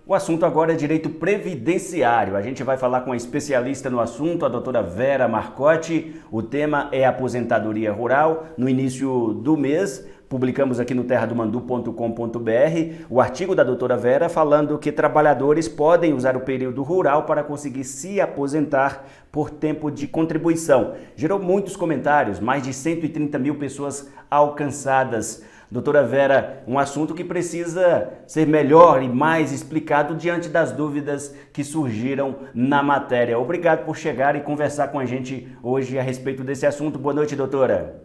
O assunto agora é direito previdenciário. A gente vai falar com a especialista no assunto, a doutora Vera Marcotti. O tema é aposentadoria rural. No início do mês, publicamos aqui no terradomandu.com.br o artigo da doutora Vera falando que trabalhadores podem usar o período rural para conseguir se aposentar por tempo de contribuição. Gerou muitos comentários, mais de 130 mil pessoas alcançadas. Doutora Vera, um assunto que precisa ser melhor e mais explicado diante das dúvidas que surgiram na matéria. Obrigado por chegar e conversar com a gente hoje a respeito desse assunto. Boa noite, doutora.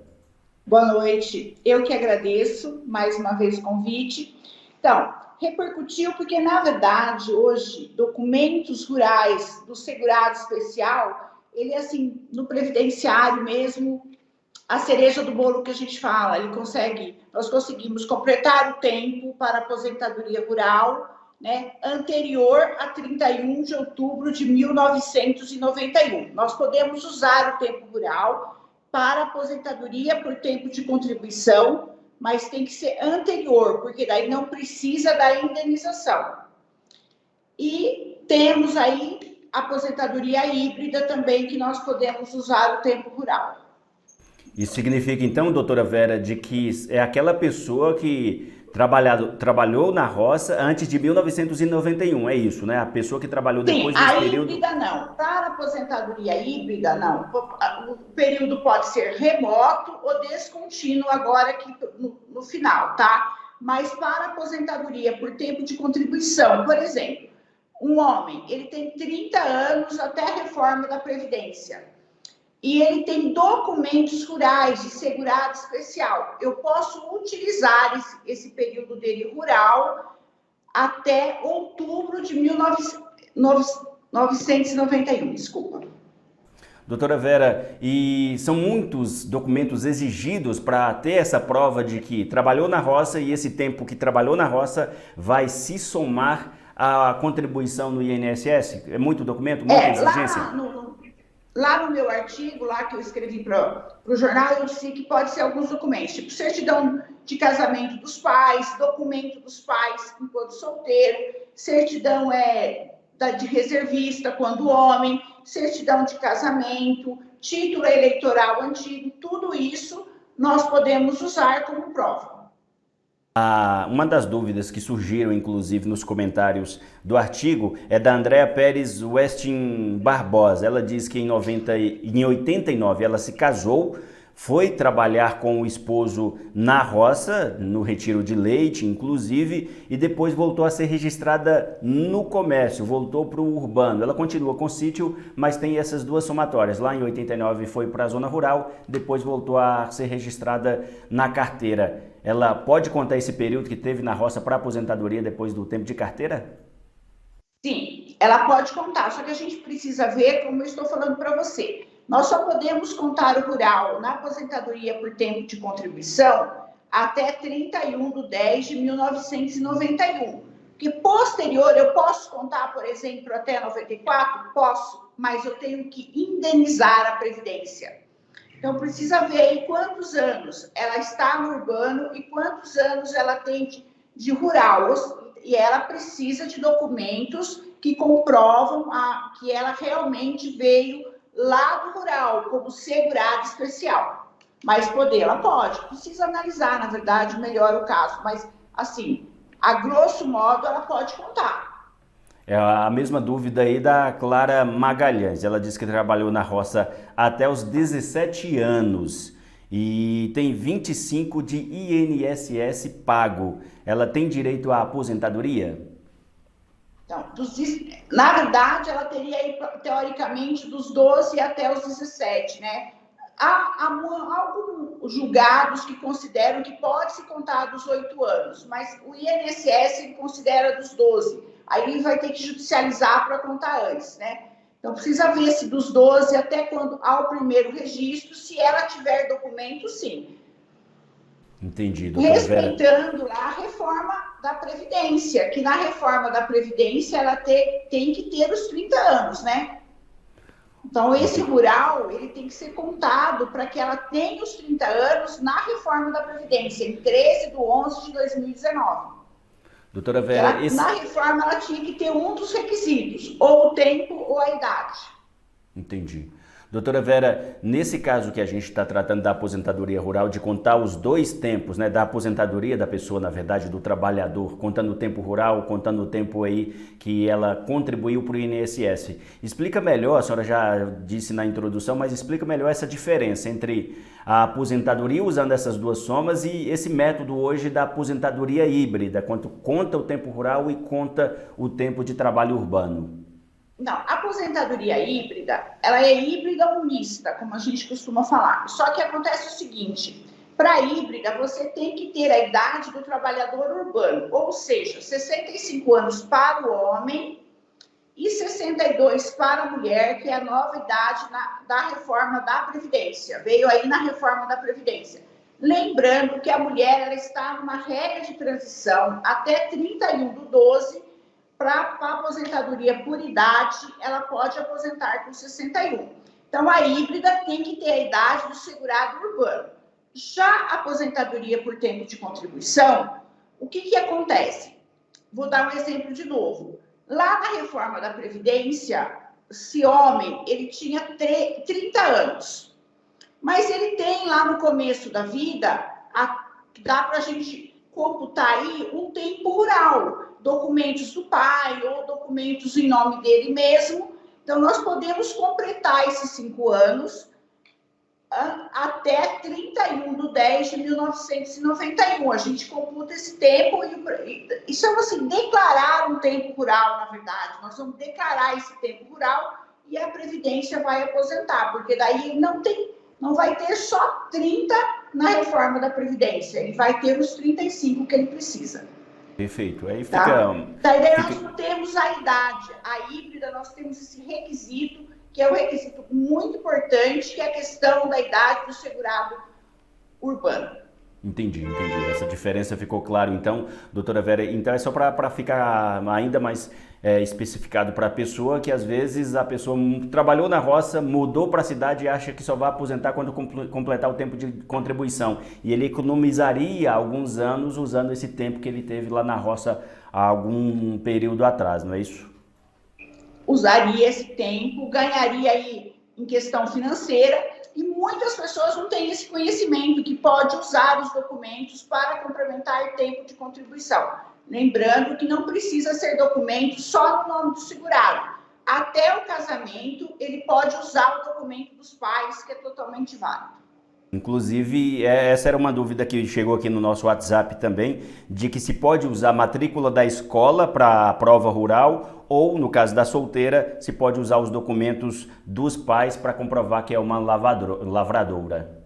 Boa noite. Eu que agradeço mais uma vez o convite. Então, repercutiu porque, na verdade, hoje, documentos rurais do segurado especial, ele, assim, no previdenciário mesmo, a cereja do bolo que a gente fala, nós conseguimos completar o tempo para a aposentadoria rural, né, anterior a 31 de outubro de 1991. Nós podemos usar o tempo rural para aposentadoria por tempo de contribuição, mas tem que ser anterior, porque daí não precisa da indenização. E temos aí a aposentadoria híbrida também, que nós podemos usar o tempo rural. Isso significa, então, doutora Vera, de que é aquela pessoa que trabalhou na roça antes de 1991, é isso, né? A pessoa que trabalhou depois desse período... Sim, a híbrida não. Para a aposentadoria híbrida, não. O período pode ser remoto ou descontínuo agora aqui no final, tá? Mas para a aposentadoria por tempo de contribuição, por exemplo, um homem, ele tem 30 anos até a reforma da Previdência. E ele tem documentos rurais de segurado especial. Eu posso utilizar esse período dele rural até outubro de 1991, desculpa. Doutora Vera, e são muitos documentos exigidos para ter essa prova de que trabalhou na roça e esse tempo que trabalhou na roça vai se somar à contribuição no INSS? É muito documento, muita exigência? Lá no meu artigo, lá que eu escrevi para o jornal, eu disse que pode ser alguns documentos, tipo certidão de casamento dos pais, documento dos pais enquanto solteiro, certidão de reservista quando homem, certidão de casamento, título eleitoral antigo, tudo isso nós podemos usar como prova. Uma das dúvidas que surgiram, inclusive, nos comentários do artigo é da Andréa Pérez Westin Barbosa. Ela diz que em 89 ela se casou, foi trabalhar com o esposo na roça, no retiro de leite, inclusive, e depois voltou a ser registrada no comércio, voltou para o urbano. Ela continua com o sítio, mas tem essas duas somatórias. Lá em 89 foi para a zona rural, depois voltou a ser registrada na carteira. Ela pode contar esse período que teve na roça para aposentadoria depois do tempo de carteira? Sim, ela pode contar, só que a gente precisa ver, como eu estou falando para você. Nós só podemos contar o rural na aposentadoria por tempo de contribuição até 31/10/1991. Porque posterior, eu posso contar, por exemplo, até 94? Posso, mas eu tenho que indenizar a Previdência. Então, precisa ver aí quantos anos ela está no urbano e quantos anos ela tem de rural. E ela precisa de documentos que comprovam que ela realmente veio lá do rural, como segurado especial. Mas ela pode. Precisa analisar, na verdade, melhor o caso. Mas, assim, a grosso modo, ela pode contar. É a mesma dúvida aí da Clara Magalhães. Ela disse que trabalhou na roça até os 17 anos e tem 25 de INSS pago. Ela tem direito à aposentadoria? Então, na verdade, ela teria aí, teoricamente, dos 12 até os 17, né? Há alguns julgados que consideram que pode se contar dos 8 anos, mas o INSS considera dos 12. Aí ele vai ter que judicializar para contar antes, né? Então, precisa ver se dos 12 até quando há o primeiro registro, se ela tiver documento, sim. Entendi, doutora respeitando lá a reforma da Previdência, que na reforma da Previdência ela tem que ter os 30 anos, né? Então, esse rural, ele tem que ser contado para que ela tenha os 30 anos na reforma da Previdência, em 13/11/2019. Doutora Que Vera, na reforma ela tinha que ter um dos requisitos, ou o tempo ou a idade. Entendi. Doutora Vera, nesse caso que a gente está tratando da aposentadoria rural, de contar os dois tempos, né, da aposentadoria da pessoa, na verdade, do trabalhador, contando o tempo rural, contando o tempo aí que ela contribuiu para o INSS. Explica melhor, a senhora já disse na introdução, mas explica melhor essa diferença entre a aposentadoria usando essas duas somas e esse método hoje da aposentadoria híbrida, quanto conta o tempo rural e conta o tempo de trabalho urbano. Não, a aposentadoria híbrida, ela é híbrida ou mista, como a gente costuma falar. Só que acontece o seguinte, para a híbrida, você tem que ter a idade do trabalhador urbano, ou seja, 65 anos para o homem e 62 para a mulher, que é a nova idade da reforma da Previdência. Veio aí na reforma da Previdência. Lembrando que a mulher ela está numa regra de transição até 31/12, para a aposentadoria por idade, ela pode aposentar com 61. Então, a híbrida tem que ter a idade do segurado urbano. Já a aposentadoria por tempo de contribuição, o que acontece? Vou dar um exemplo de novo. Lá na reforma da Previdência, esse homem, ele tinha 30 anos, mas ele tem lá no começo da vida, dá para a gente computar aí um tempo rural, documentos do pai ou documentos em nome dele mesmo. Então, nós podemos completar esses 5 anos até 31/10/1991. A gente computa esse tempo e chama-se declarar um tempo rural, na verdade. Nós vamos declarar esse tempo rural e a Previdência vai aposentar, porque daí não vai ter só 30 na reforma da Previdência, ele vai ter os 35 que ele precisa. Perfeito. Aí fica, Tá? Daí fica... nós não temos a idade. A híbrida, nós temos esse requisito, que é um requisito muito importante, que é a questão da idade do segurado urbano. Entendi. Essa diferença ficou claro. Então, doutora Vera, então é só para ficar ainda mais especificado para a pessoa, que às vezes a pessoa trabalhou na roça, mudou para a cidade e acha que só vai aposentar quando completar o tempo de contribuição. E ele economizaria alguns anos usando esse tempo que ele teve lá na roça há algum período atrás, não é isso? Usaria esse tempo, ganharia aí em questão financeira, e muitas pessoas não têm esse conhecimento que pode usar os documentos para complementar tempo de contribuição. Lembrando que não precisa ser documento só no nome do segurado. Até o casamento, ele pode usar o documento dos pais, que é totalmente válido. Inclusive, essa era uma dúvida que chegou aqui no nosso WhatsApp também, de que se pode usar a matrícula da escola para a prova rural ou, no caso da solteira, se pode usar os documentos dos pais para comprovar que é uma lavradora.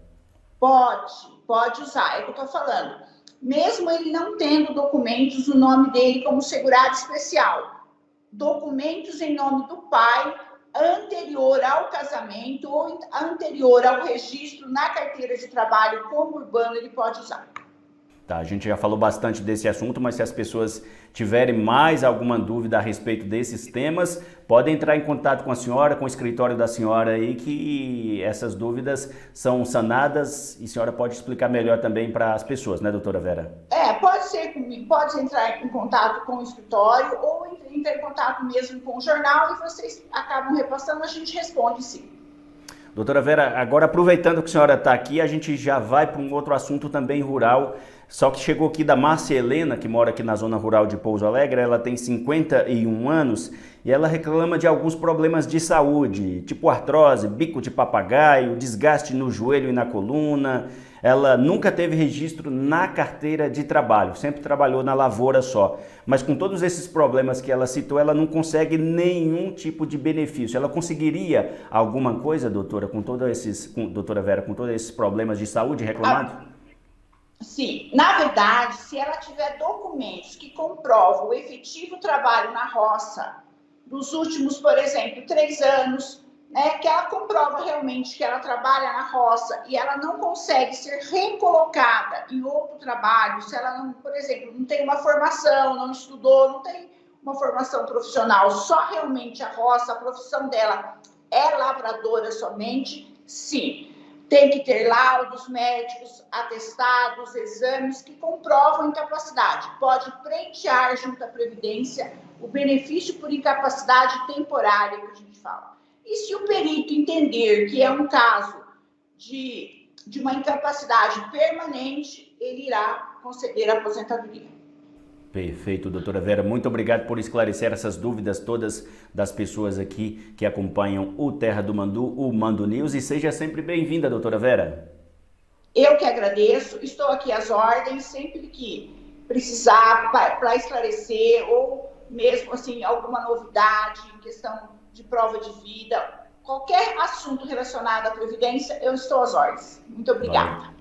Pode usar, é o que eu estou falando. Mesmo ele não tendo documentos no nome dele como segurado especial, documentos em nome do pai, anterior ao casamento ou anterior ao registro na carteira de trabalho como urbano, ele pode usar. Tá, a gente já falou bastante desse assunto, mas se as pessoas tiverem mais alguma dúvida a respeito desses temas, podem entrar em contato com a senhora, com o escritório da senhora aí, que essas dúvidas são sanadas e a senhora pode explicar melhor também para as pessoas, né, doutora Vera? Pode ser comigo, pode entrar em contato com o escritório ou entrar em contato mesmo com o jornal e vocês acabam repassando, a gente responde sim. Doutora Vera, agora aproveitando que a senhora está aqui, a gente já vai para um outro assunto também rural, só que chegou aqui da Márcia Helena, que mora aqui na zona rural de Pouso Alegre. Ela tem 51 anos e ela reclama de alguns problemas de saúde, tipo artrose, bico de papagaio, desgaste no joelho e na coluna. Ela nunca teve registro na carteira de trabalho, sempre trabalhou na lavoura só. Mas com todos esses problemas que ela citou, ela não consegue nenhum tipo de benefício. Ela conseguiria alguma coisa, doutora, doutora Vera, com todos esses problemas de saúde reclamados? Sim, na verdade, se ela tiver documentos que comprovam o efetivo trabalho na roça dos últimos, por exemplo, 3 anos, né, que ela comprova realmente que ela trabalha na roça e ela não consegue ser recolocada em outro trabalho, se ela não, por exemplo, não tem uma formação, não estudou, não tem uma formação profissional, só realmente a roça, a profissão dela é lavradora somente, sim. tem que ter laudos médicos, atestados, exames que comprovam incapacidade. Pode pleitear junto à Previdência o benefício por incapacidade temporária que a gente fala. E se o perito entender que é um caso de uma incapacidade permanente, ele irá conceder a aposentadoria. Perfeito, doutora Vera. Muito obrigado por esclarecer essas dúvidas todas das pessoas aqui que acompanham o Terra do Mandu, o Mandu News. E seja sempre bem-vinda, doutora Vera. Eu que agradeço. Estou aqui às ordens, sempre que precisar para esclarecer ou mesmo assim alguma novidade em questão de prova de vida, qualquer assunto relacionado à Previdência, eu estou às ordens. Muito obrigada. Valeu.